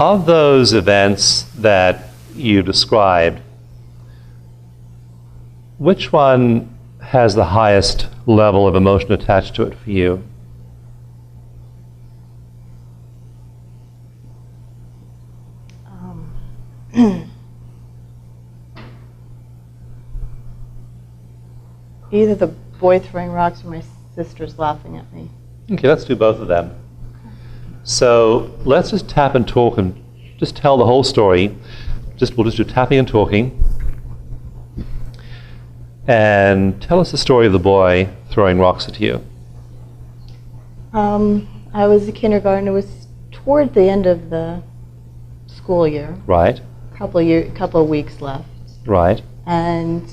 Of those events that you described, which one has the highest level of emotion attached to it for you? Either the boy throwing rocks or my sister's laughing at me. Okay, let's do both of them. So let's just tap and talk and just tell the whole story. We'll just do tapping and talking. And tell us the story of the boy throwing rocks at you. I was a kindergarten. It was toward the end of the school year. Right. Couple of weeks left. Right. And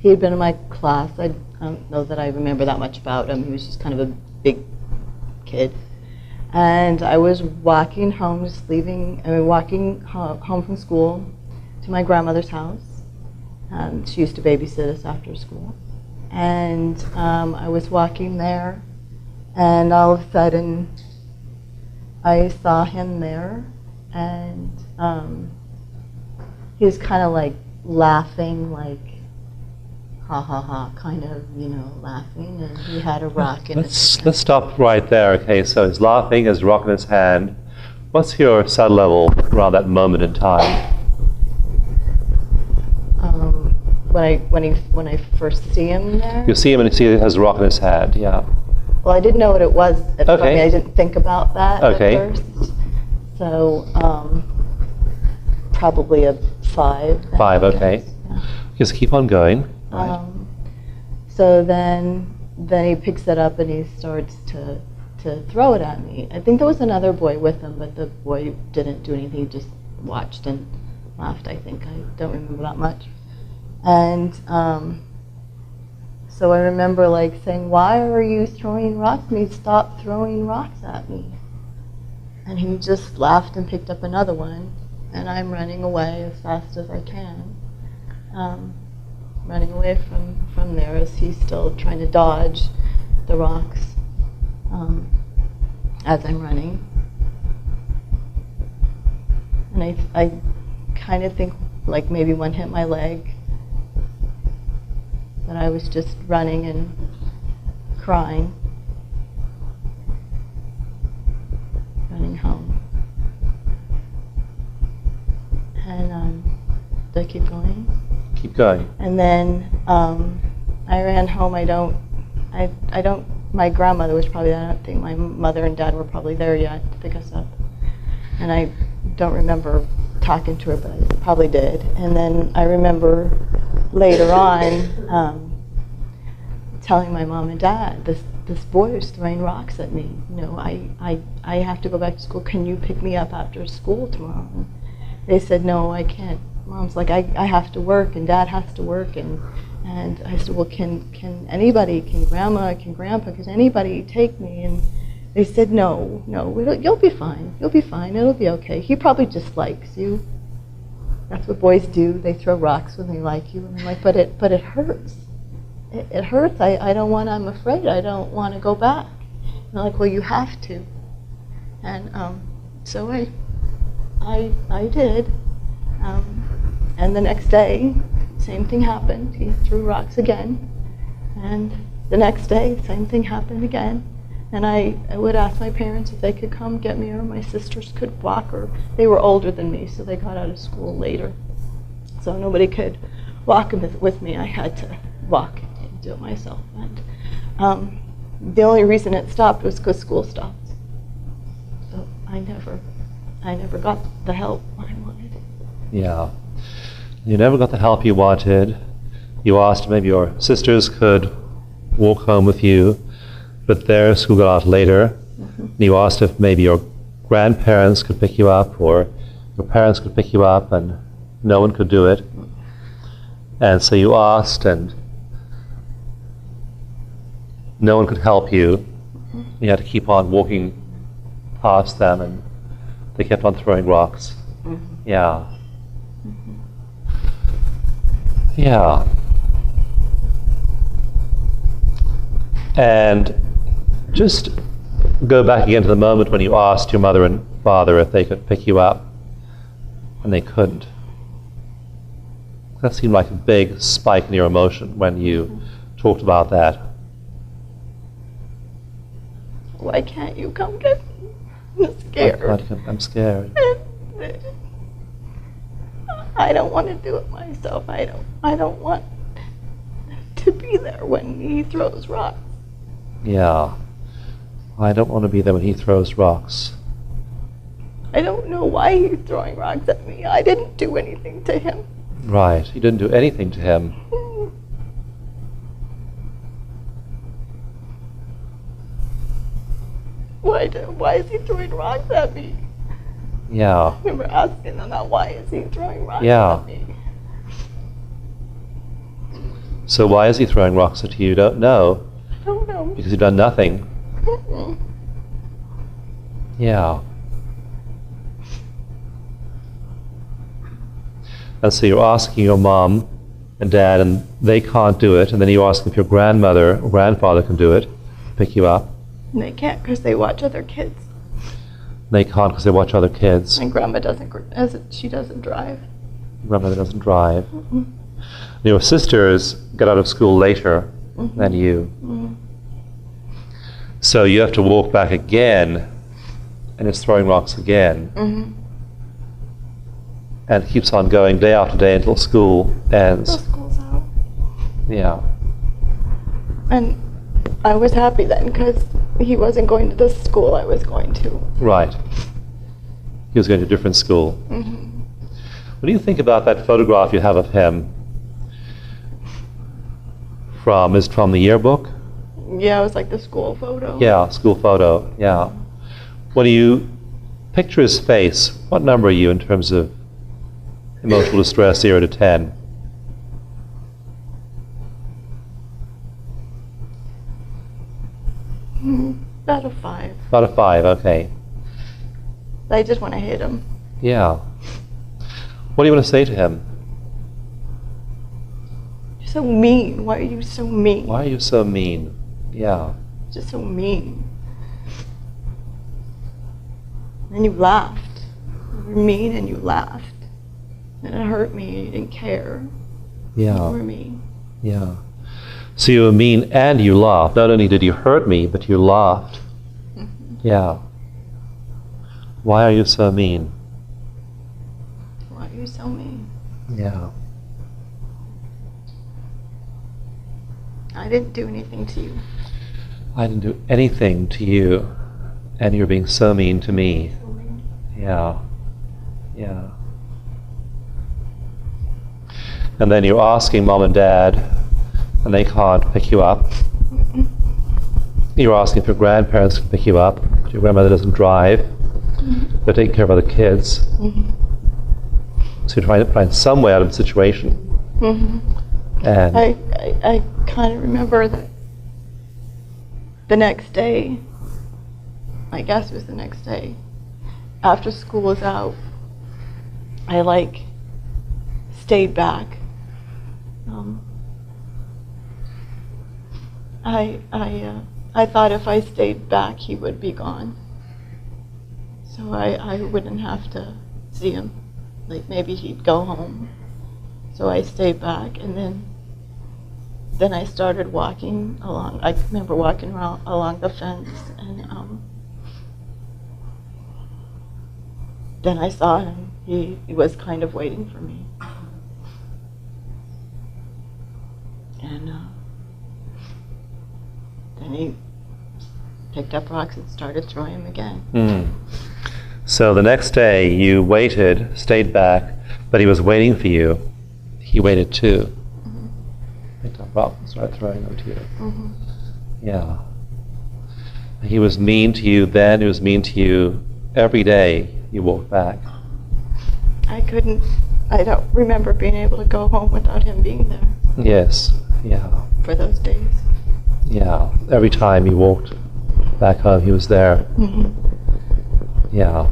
he had been in my class. I don't know that I remember that much about him. He was just kind of a big kid. And I was walking home, walking home from school to my grandmother's house. She used to babysit us after school. And I was walking there, and all of a sudden I saw him there, and he was kind of like laughing, like ha ha ha, kind of, laughing, and he had a rock in his hand. Let's stop right there. Okay, so he's laughing, has a rock in his hand. What's your SUD level around that moment in time? When I first see him there. You see him and you see he has a rock in his hand, yeah. Well, I didn't know what it was at first. Okay. I didn't think about that okay. at first. So probably a 5. 5, okay. Yeah. Just keep on going. Right. So then he picks it up and he starts to throw it at me. I think there was another boy with him, but the boy didn't do anything. He just watched and laughed, I think. I don't remember that much. And so I remember saying, "Why are you throwing rocks at me? Stop throwing rocks at me." And he just laughed and picked up another one. And I'm running away as fast as I can. Running away from there as he's still trying to dodge the rocks as I'm running. And I kind of think maybe one hit my leg, but I was just running and crying, running home. And do I keep going? Keep going. And then I ran home. My grandmother was probably there. I don't think my mother and dad were probably there yet to pick us up. And I don't remember talking to her, but I probably did. And then I remember later on telling my mom and dad, this boy is throwing rocks at me. I have to go back to school. Can you pick me up after school tomorrow? And they said, no, I can't. Mom's like, I have to work, and Dad has to work, and I said, well, can anybody, can Grandma, can Grandpa, can anybody take me? And they said, no, you'll be fine, it'll be okay. He probably just likes you. That's what boys do. They throw rocks when they like you. And I'm like, but it hurts. It hurts. I'm afraid. I don't want to go back. And they're like, well, you have to. And so I did. And the next day, same thing happened. He threw rocks again. And the next day, same thing happened again. And I would ask my parents if they could come get me, or my sisters could walk, or they were older than me, so they got out of school later. So nobody could walk with me. I had to walk and do it myself. And the only reason it stopped was because school stopped. So I never got the help I wanted. Yeah. You never got the help you wanted. You asked maybe your sisters could walk home with you, but their school got out later. Mm-hmm. And you asked if maybe your grandparents could pick you up, or your parents could pick you up, and no one could do it. And so you asked, and no one could help you. Mm-hmm. You had to keep on walking past them, and they kept on throwing rocks. Mm-hmm. Yeah. Mm-hmm. Yeah. And just go back again to the moment when you asked your mother and father if they could pick you up, and they couldn't. That seemed like a big spike in your emotion when you talked about that. Why can't you come get me? I'm scared. I'm scared. I don't want to do it myself. I don't want to be there when he throws rocks. Yeah. I don't want to be there when he throws rocks. I don't know why he's throwing rocks at me. I didn't do anything to him. Right. You didn't do anything to him. Why is he throwing rocks at me? Yeah. I remember asking him that, why is he throwing rocks Yeah. at me? So why is he throwing rocks at you? You don't know. I don't know. Because you've done nothing. Yeah. And so you're asking your mom and dad, and they can't do it, and then you're asking if your grandmother or grandfather can do it, pick you up. And they can't because they watch other kids. They can't because they watch other kids. And Grandma she doesn't drive. Grandmother doesn't drive. Your sisters get out of school later than you. So you have to walk back again, and it's throwing rocks again. And it keeps on going day after day until school ends. Until school's out. Yeah. And I was happy then because he wasn't going to the school I was going to. Right. He was going to a different school. What do you think about that photograph you have of him? Is it from the yearbook? Yeah, it was like the school photo. Yeah, school photo, yeah. When you picture his face, what number are you in terms of emotional distress, 0 to 10? About a 5. About a 5, okay. I just want to hit him. Yeah. What do you want to say to him? You're so mean. Why are you so mean? Why are you so mean? Yeah. Just so mean. And you laughed. You were mean and you laughed. And it hurt me. You didn't care. Yeah. You were mean. Yeah. So you were mean and you laughed. Not only did you hurt me, but you laughed. Yeah. Why are you so mean? Why are you so mean? Yeah. I didn't do anything to you. I didn't do anything to you, and you're being so mean to me. So mean. Yeah. Yeah. And then you're asking mom and dad, and they can't pick you up. You're asking if your grandparents can pick you up, but your grandmother doesn't drive. They're taking care of other kids. So you're trying to find some way out of the situation. And I kind of remember that the next day, I guess it was the next day, after school was out, I stayed back. I thought if I stayed back, he would be gone. So I wouldn't have to see him. Like maybe he'd go home. So I stayed back, and then I started walking along. I remember walking around along the fence, and then I saw him. He was kind of waiting for me. And then he picked up rocks and started throwing them again. So the next day you waited, stayed back, but he was waiting for you. He waited too. Picked up rocks and started throwing them to you. Yeah. He was mean to you then, he was mean to you every day you walked back. I don't remember being able to go home without him being there. Yes, yeah. For those days. Yeah, every time you walked back home he was there. Yeah.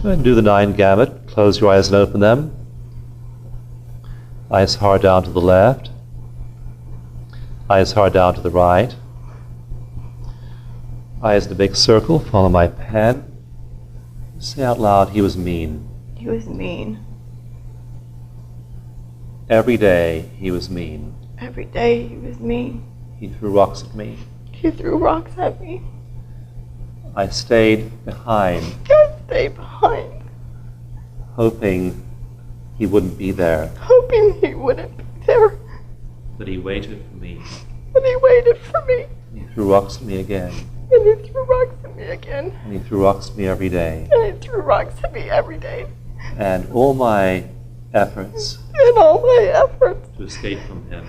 Go ahead and do the 9 gamut. Close your eyes and open them. Eyes hard down to the left. Eyes hard down to the right. Eyes in a big circle, follow my pen. Say out loud, he was mean. He was mean. Every day he was mean. Every day he was mean. He threw rocks at me. He threw rocks at me. I stayed behind. I stayed behind. Hoping he wouldn't be there. Hoping he wouldn't be there. But he waited for me. But he waited for me. He threw rocks at me again. And he threw rocks at me again. And he threw rocks at me every day. And he threw rocks at me every day. And all my efforts And all my efforts to escape from him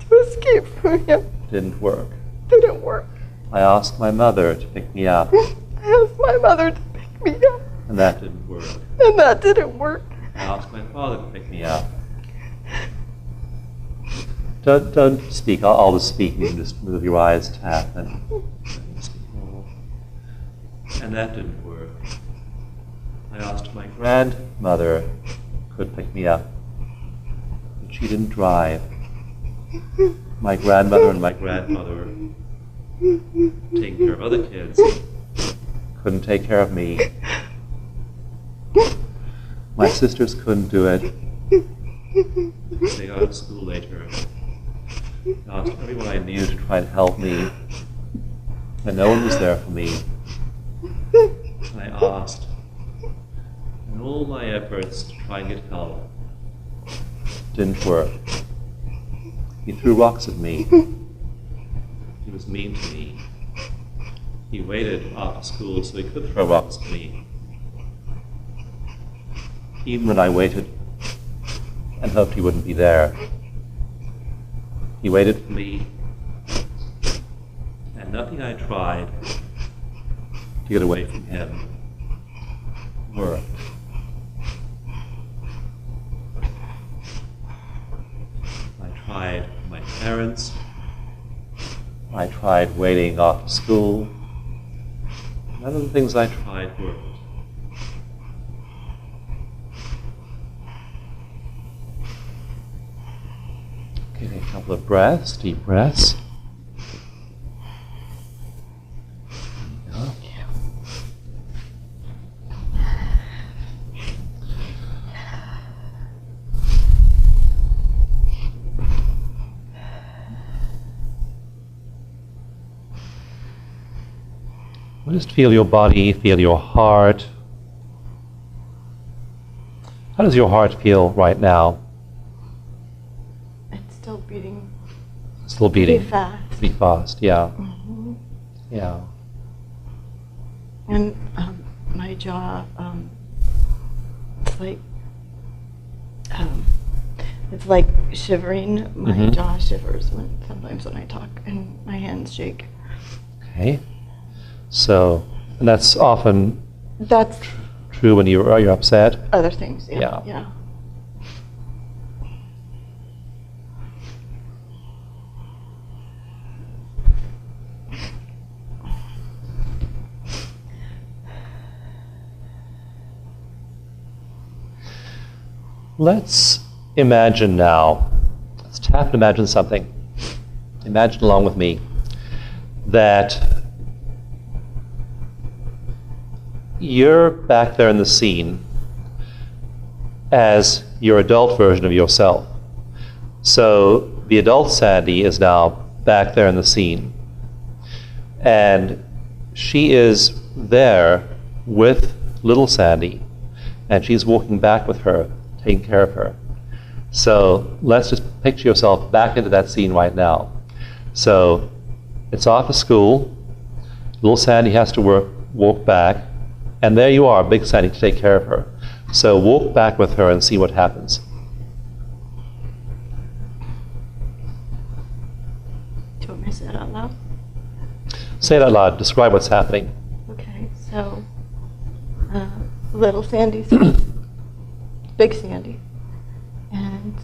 to escape from him didn't work. didn't work. I asked my mother to pick me up. I asked my mother to pick me up. And that didn't work. And that didn't work. I asked my father to pick me up. Don't speak. I'll just speak. You can just move your eyes, tap, and speak more. And that didn't work. I asked my grandmother could pick me up, but she didn't drive. My grandmother and my grandfather taking care of other kids couldn't take care of me. My sisters couldn't do it. They got out of school later. I asked everyone I knew to try and help me, and no one was there for me. And I asked, and all my efforts to try and get help didn't work. He threw rocks at me. He was mean to me. He waited after school so he could throw rocks at me. Even when I waited and hoped he wouldn't be there, he waited for me, and nothing I tried to get away from him worked. I tried my parents, I tried waiting after school. None of the things I tried worked. Okay, a couple of breaths, deep breaths. Just feel your body, feel your heart. How does your heart feel right now? It's still beating. Still beating. Pretty fast. Pretty fast, yeah. Mm-hmm. Yeah. And my jaw, it's like shivering. My jaw shivers sometimes when I talk, and my hands shake. Okay. So, and that's often That's true when you're upset. other things. Yeah. Yeah. Let's imagine now, let's tap and imagine something. Imagine along with me that you're back there in the scene as your adult version of yourself. So the adult Sandy is now back there in the scene. And she is there with little Sandy, and she's walking back with her, taking care of her. So let's just picture yourself back into that scene right now. So it's off of school, little Sandy has to walk back, and there you are, big Sandy, to take care of her. So walk back with her and see what happens. Do you want me to say it out loud? Say it out loud, describe what's happening. Okay, so little Sandy's big Sandy, and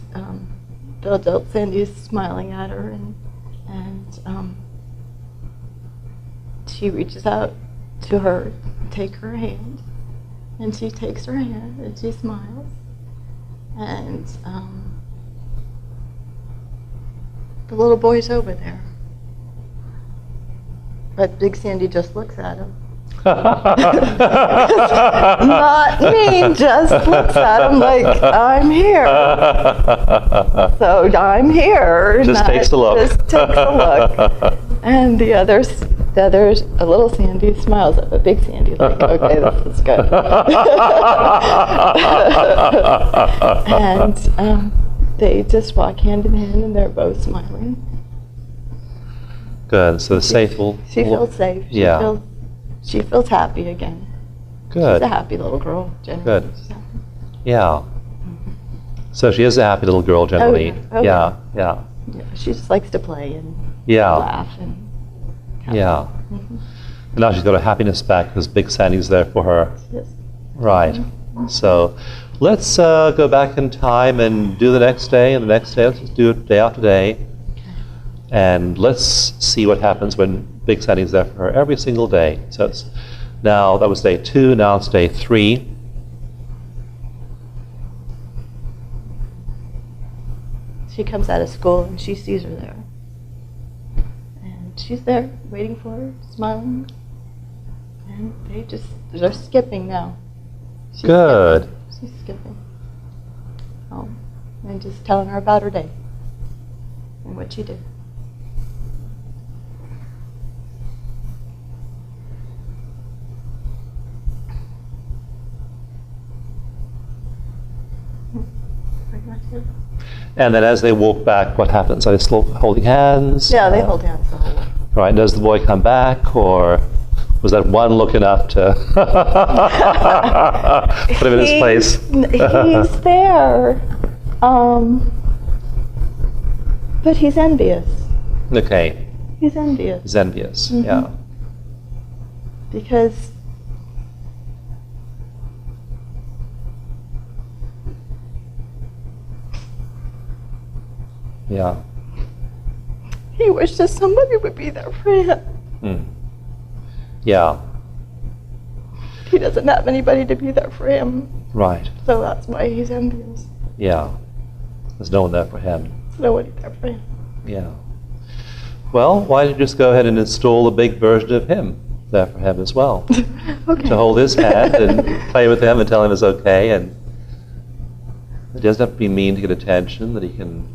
the adult Sandy is smiling at her, and she reaches out to her, take her hand, and she takes her hand and she smiles, and the little boy's over there, But Big Sandy just looks at him. Not mean, just looks at him like, I'm here. So I'm here. Just takes a look. Just takes a look. And the others, a little Sandy smiles up at Big Sandy like, okay, this is good. And they just walk hand in hand and they're both smiling. Good. So the safe will... She feels safe. She feels happy again. Good. She's a happy little girl, generally. Good. Yeah. So she is a happy little girl, generally. Oh, yeah. Yeah, she just likes to play and Yeah. laugh and... Yeah. And now she's got her happiness back because Big Sandy's there for her. Yes. Right. So let's go back in time and do the next day, and the next day. Let's just do it day after day. And let's see what happens when Big Sandy's there for her every single day. So it's now, that was day 2, now it's day 3. She comes out of school and she sees her there. And she's there waiting for her, smiling. And they're skipping now. Good. She's skipping. And just telling her about her day and what she did. And then as they walk back, what happens? Are they still holding hands? Yeah, they hold hands the whole way. Right. Does the boy come back, or was that one look enough to put him in his place? He's there. But he's envious. Okay. He's envious. He's envious, Mm-hmm. yeah. Because Yeah. he wishes somebody would be there for him. Yeah. He doesn't have anybody to be there for him. Right. So that's why he's envious. Yeah. There's no one there for him. There's nobody there for him. Yeah. Well, why don't you just go ahead and install a big version of him there for him as well? Okay. To hold his hand and play with him and tell him it's okay, and it doesn't have to be mean to get attention, that he can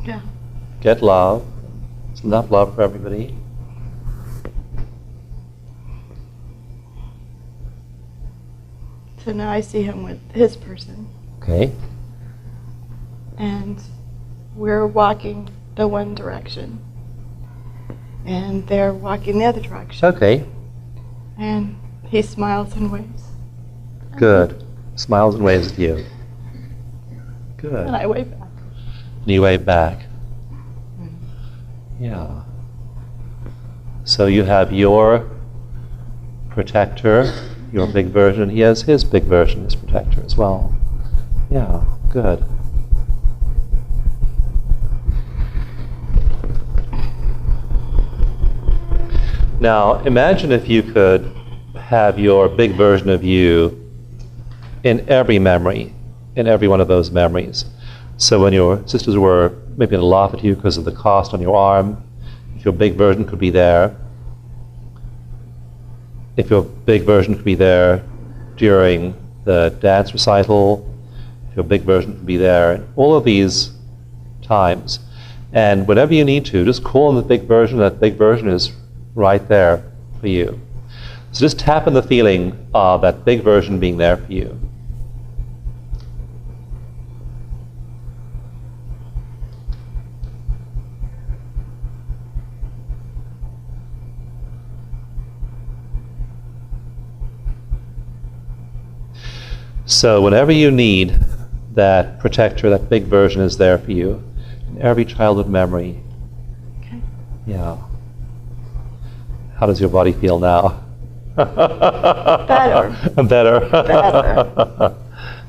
Yeah. get love. It's enough love for everybody. So now I see him with his person. Okay. And we're walking the one direction. And they're walking the other direction. Okay. And he smiles and waves. Good. Smiles and waves at you. Good. And I wave back. And you wave back. Yeah. So you have your protector, your big version. He has his big version, his protector as well. Yeah, good. Now, imagine if you could have your big version of you in every memory, in every one of those memories. So when your sisters were maybe going to laugh at you because of the cast on your arm, if your big version could be there, if your big version could be there during the dance recital, if your big version could be there, all of these times. And whenever you need to, just call on the big version. That big version is right there for you. So just tap in the feeling of that big version being there for you. So whenever you need that protector, that big version is there for you in every childhood memory. Okay. Yeah. How does your body feel now? Better. Better. Better.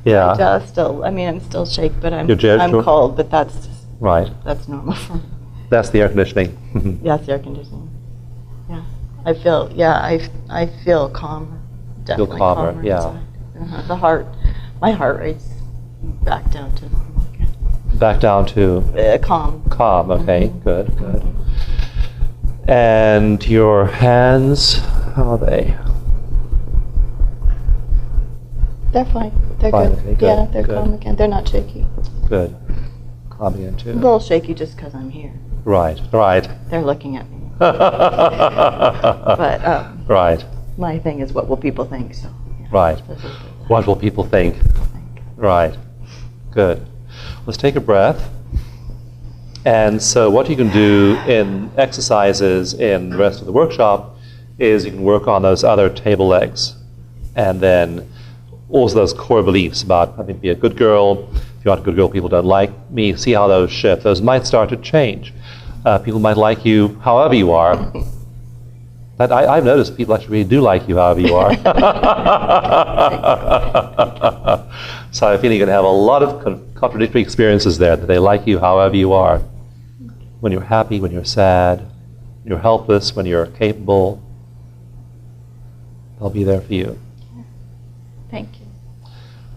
Yeah. I'm still shaky, but I'm You're cold, but that's right. That's normal for me. That's the air conditioning. Yes, the air conditioning. Yeah. I feel calmer. Definitely calmer, yeah. inside. My heart rate's back down to normal again. Back down to? Calm. Calm, okay, good, good. And your hands, how are they? They're fine. They're Fine, good. okay, good, Yeah, they're good. calm again. They're not shaky. Good. Calm again, too. A little shaky just because I'm here. Right, right. They're looking at me. But, right, My thing is, what will people think? So. Yeah. right. What will people think? Right. Good. Let's take a breath. And so what you can do in exercises in the rest of the workshop is you can work on those other table legs. And then also those core beliefs about having to be a good girl. If you aren't a good girl, people don't like me. See how those shift. Those might start to change. People might like you however you are. But I've noticed people actually really do like you however you are. So I feel you're going to have a lot of contradictory experiences there, that they like you however you are. When you're happy, when you're sad, when you're helpless, when you're capable, they'll be there for you. Thank you.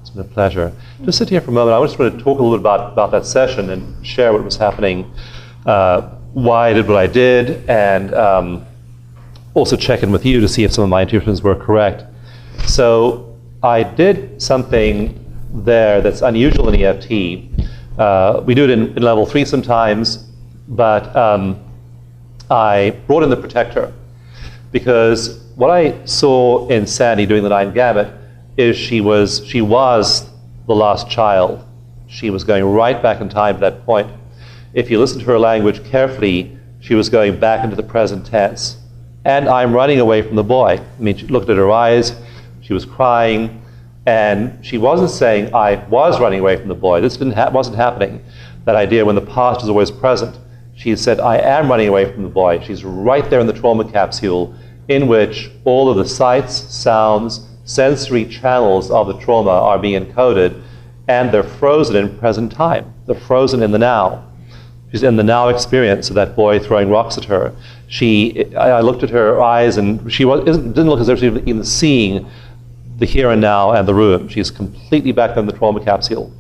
It's been a pleasure. Just sit here for a moment. I just want to talk a little bit about that session and share what was happening, why I did what I did, and also check in with you to see if some of my intuitions were correct. So I did something there that's unusual in EFT. We do it in level 3 sometimes, but I brought in the protector, because what I saw in Sandy doing the 9 gamut is she was the lost child. She was going right back in time to that point. If you listen to her language carefully, she was going back into the present tense. And I'm running away from the boy. I mean, she looked at her eyes, she was crying, and she wasn't saying, I was running away from the boy. This wasn't happening. That idea when the past is always present. She said, I am running away from the boy. She's right there in the trauma capsule, in which all of the sights, sounds, sensory channels of the trauma are being encoded, and they're frozen in present time. They're frozen in the now. She's in the now experience of that boy throwing rocks at her. I looked at her eyes, and she didn't look as if she was even seeing the here and now and the room. She's completely back in the trauma capsule.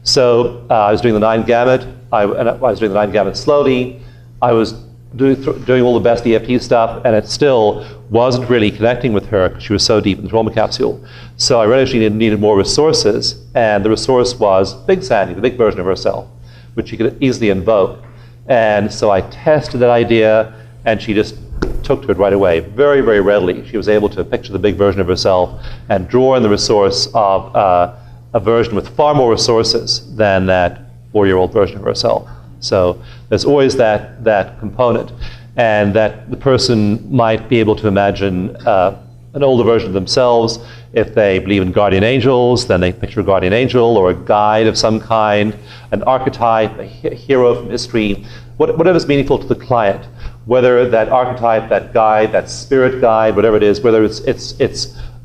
So I was doing the 9 gamut. I was doing the 9 gamut slowly. I was doing all the best EFT stuff, and it still wasn't really connecting with her because she was so deep in the trauma capsule. So I realized she needed more resources, and the resource was Big Sandy, the big version of herself, which she could easily invoke. And so I tested that idea, and she just took to it right away, very, very readily. She was able to picture the big version of herself and draw in the resource of a version with far more resources than that 4-year-old version of herself. So there's always that component, and that the person might be able to imagine an older version of themselves. If they believe in guardian angels, then they picture a guardian angel or a guide of some kind, an archetype, a hero from history, whatever's meaningful to the client. Whether that archetype, that guide, that spirit guide, whatever it is, whether it's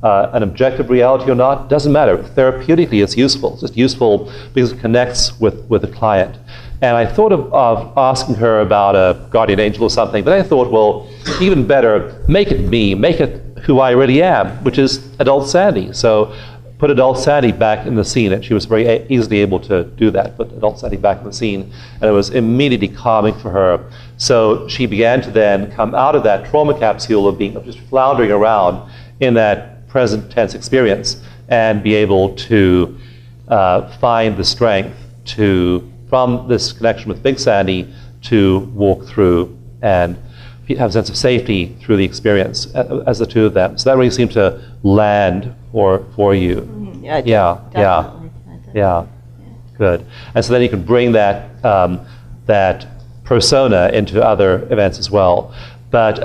an objective reality or not, doesn't matter. Therapeutically, it's useful. It's just useful because it connects with the client. And I thought of asking her about a guardian angel or something, but I thought, well, even better, make it me, make it who I really am, which is adult Sandy. So put adult Sandy back in the scene, and she was very easily able to do that, put adult Sandy back in the scene, and it was immediately calming for her. So she began to then come out of that trauma capsule of just floundering around in that present tense experience and be able to find the strength from this connection with Big Sandy to walk through and have a sense of safety through the experience as the two of them. So that really seemed to land for you. Mm-hmm. Yeah, definitely. Yeah. Good. And so then you can bring that that persona into other events as well. But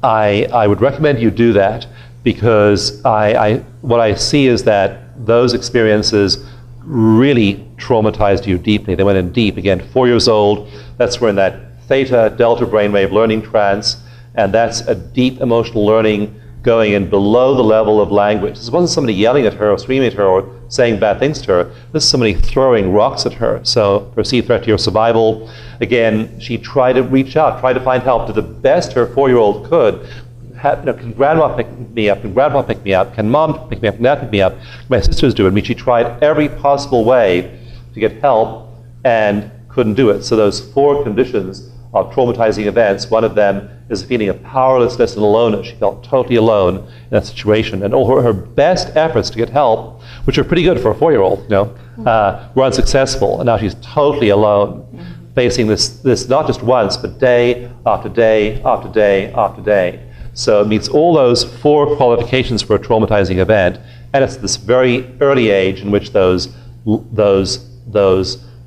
I would recommend you do that, because what I see is that those experiences really traumatized you deeply. They went in deep. Again, 4 years old, that's where in that theta delta brainwave learning trance, and that's a deep emotional learning going in below the level of language. This wasn't somebody yelling at her or screaming at her or saying bad things to her. This is somebody throwing rocks at her. So perceived threat to your survival. Again, she tried to reach out, tried to find help to the best her 4-year-old could. Can grandma pick me up? Can grandpa pick me up? Can mom pick me up? Can dad pick me up? My sisters do it. I mean, she tried every possible way to get help and couldn't do it. So those 4 conditions of traumatizing events, one of them is a feeling of powerlessness and aloneness. She felt totally alone in that situation. And all her best efforts to get help, which are pretty good for a 4-year-old, were unsuccessful. And now she's totally alone, facing this not just once, but day after day after day after day. So it meets all those 4 qualifications for a traumatizing event. And it's this very early age in which those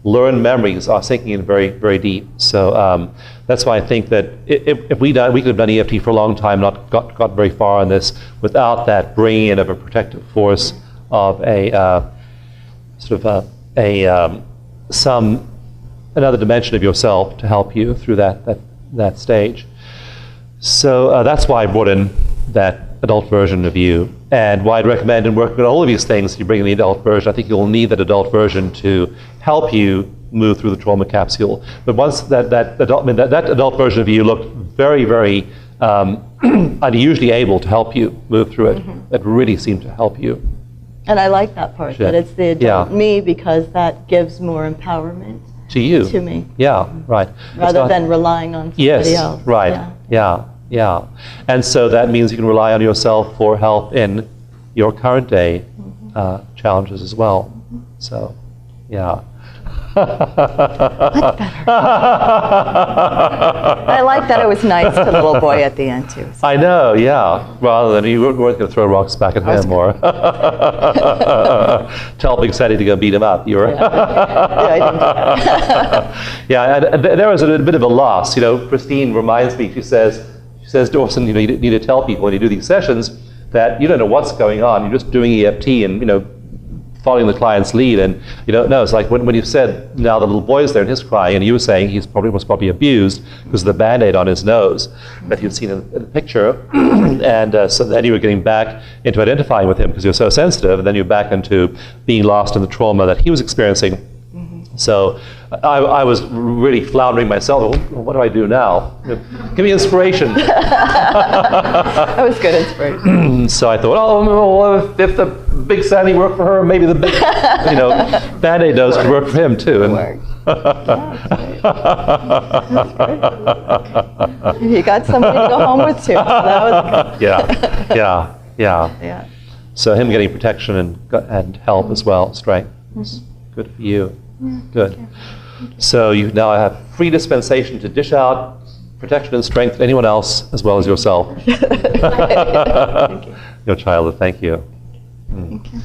learned memories are sinking in very, very deep. So that's why I think that if we could have done EFT for a long time, not got very far on this without that bringing in of a protective force of another dimension of yourself to help you through that stage. So that's why I brought in that adult version of you, and why I'd recommend in working on all of these things, you bring in the adult version. I think you'll need that adult version to help you move through the trauma capsule. But once that adult version of you looked very, very unusually able to help you move through it. It really seemed to help you. And I like that part, that it's the adult me, because that gives more empowerment to you. To me. Yeah, right. Rather than relying on somebody else. Right. Yeah. And so that means you can rely on yourself for help in your current day challenges as well. So, yeah. Much better. I like that it was nice to the little boy at the end, too. So. I know, yeah. Rather than you weren't going to throw rocks back at him or tell Big Sandy to go beat him up. You were. Yeah, I didn't do that. Yeah, and there was a bit of a loss. Christine reminds me, she says, Dawson, you need to tell people when you do these sessions that you don't know what's going on. You're just doing EFT and, following the client's lead, and you don't know. It's like when you said, now the little boy's there and he's crying, and you were saying he was probably abused because of the Band-Aid on his nose that you'd seen in the picture. And so then you were getting back into identifying with him because you're so sensitive, and then you're back into being lost in the trauma that he was experiencing. So I was really floundering myself. Well, what do I do now? Give me inspiration. That was good inspiration. So I thought, if the Big Sandy worked for her, maybe the big, Band-Aid dose could work for him too. And that's great. You got somebody to go home with too. So that was good. Yeah. So him getting protection and help as well, strength. Good for you. Good. So you now have free dispensation to dish out protection and strength to anyone else as well as yourself. Thank you. Your child, thank you. Thank you.